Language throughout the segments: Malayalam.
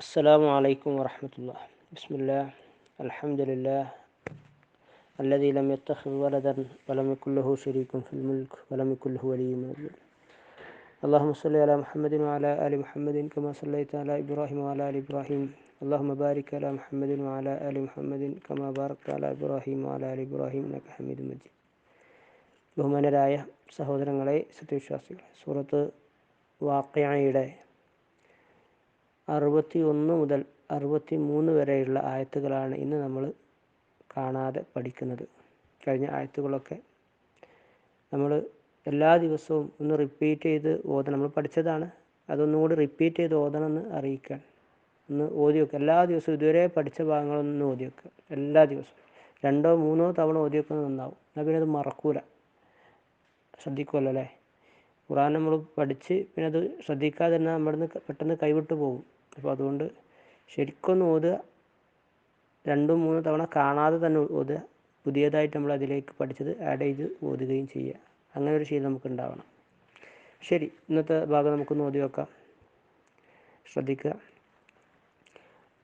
السلام عليكم ورحمة الله. بسم الله، الحمد لله الذي لم يتخذ ولدا ولم يكن له شريك في الملك ولم يكن له ولي من الذل. اللهم صل على محمد وعلى آل محمد كما صليت على إبراهيم وعلى آل إبراهيم. اللهم بارك على محمد وعلى آل محمد كما باركت على إبراهيم وعلى آل إبراهيم إنك حميد مجيد. ബഹുമാനരായ സഹോദരങ്ങളെ, സത്യവിശ്വാസികളെ, സൂറത്ത് വാഖിഅയുടെ 61 മുതൽ 63 വരെയുള്ള ആയത്തുകളാണ് ഇന്ന് നമ്മൾ കാണാതെ പഠിക്കുന്നത്. കഴിഞ്ഞ ആയത്തുകളൊക്കെ നമ്മൾ എല്ലാ ദിവസവും ഒന്ന് റിപ്പീറ്റ് ചെയ്ത് ഓതണം. നമ്മൾ പഠിച്ചതാണ്, അതൊന്നുകൂടി റിപ്പീറ്റ് ചെയ്ത് ഓതണമെന്ന് അറിയിക്കാൻ. ഒന്ന് ഓതി വെക്കുക. എല്ലാ ദിവസവും ഇതുവരെ പഠിച്ച ഭാഗങ്ങളൊന്നും ഓതി വെക്കുക. എല്ലാ ദിവസവും 2-3 തവണ ഓതി വെക്കുന്നത് നന്നാവും. എന്നാൽ പിന്നെ അത് മറക്കൂല, ശ്രദ്ധിക്കുമല്ലോ അല്ലേ. ഖുർആൻ നമ്മൾ പഠിച്ച് പിന്നെ അത് ശ്രദ്ധിക്കാതെ തന്നെ നമ്മളിന്ന് പെട്ടെന്ന് കൈവിട്ട് പോകും. അപ്പോൾ അതുകൊണ്ട് ശരിക്കൊന്ന് ഓതുക, 2-3 തവണ കാണാതെ തന്നെ ഓതുക. പുതിയതായിട്ട് നമ്മൾ അതിലേക്ക് പഠിച്ചത് ആഡ് ചെയ്ത് ഓതുകയും ചെയ്യുക. അങ്ങനെ ഒരു ശീലം നമുക്ക് ഉണ്ടാവണം. ശരി, ഇന്നത്തെ ഭാഗം നമുക്കൊന്ന് ഓതി വെക്കാം. ശ്രദ്ധിക്കുക.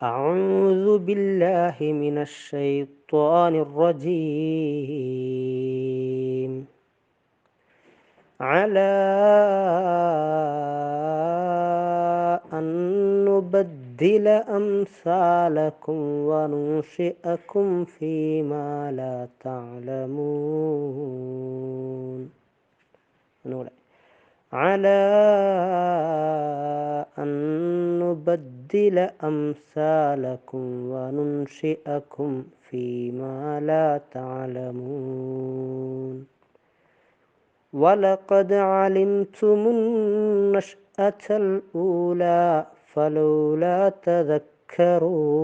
أعوذ بالله من الشيطان الرجيم. على أن نبدل أمثالكم وننشئكم فيما لا تعلمون. على أن نبدل أمثالكم وننشئكم فيما لا تعلمون. ولقد علمتم النشأة الأولى فلولا تذكرون.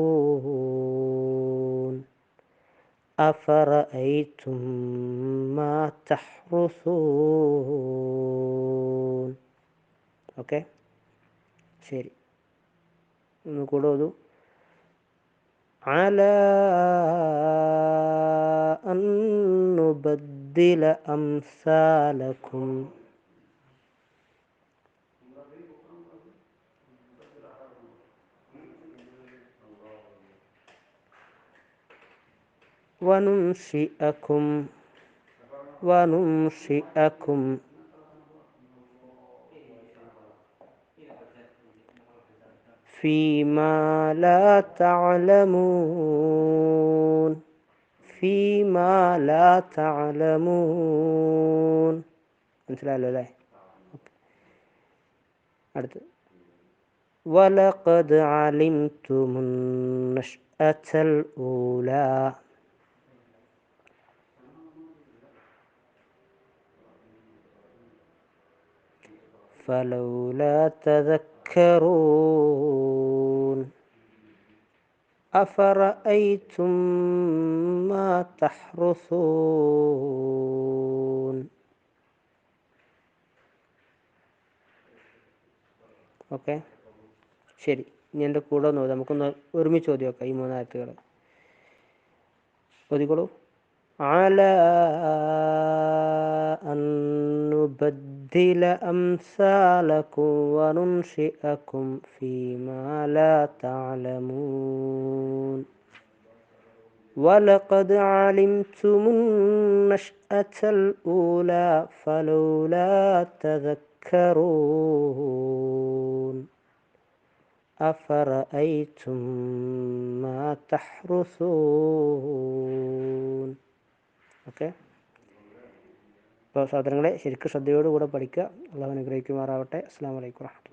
أفرأيتم ما تحرثون. ഓക്കെ, ശരി, ഒന്ന് കൂടെ ഓതു. على أن نبدل أمثالكم وننشئكم فيما لا تعلمون. فيما لا تعلمون. മനസ്സിലായല്ലോ അല്ലേ? അടുത്ത് ولقد علمتم النشأة الأولى فلولا تذكرون. أفرأيتم ما تحرثون. ഓക്കെ, ശരി. ഇനി എൻ്റെ കൂടെ ഒന്ന് നമുക്കൊന്ന് ഒരുമിച്ച് ഓതി വെക്കാം ഈ 3 ആയത്തുകൾ. ഓതിക്കോളൂ. على أن نبدل أمثالكم وننشئكم فيما لا تعلمون. ولقد علمتم النشأة الأولى فلولا تذكرون. أفرأيتم ما تحرثون. ഓക്കെ, അപ്പോൾ സഹോദരങ്ങളെ, ശരിക്കും ശ്രദ്ധയോടുകൂടെ പഠിക്കുക. അള്ളാഹു അനുഗ്രഹിക്കുമാറാവട്ടെ. അസ്സലാമു അലൈക്കും വറഹ്മത്തുള്ളാഹി.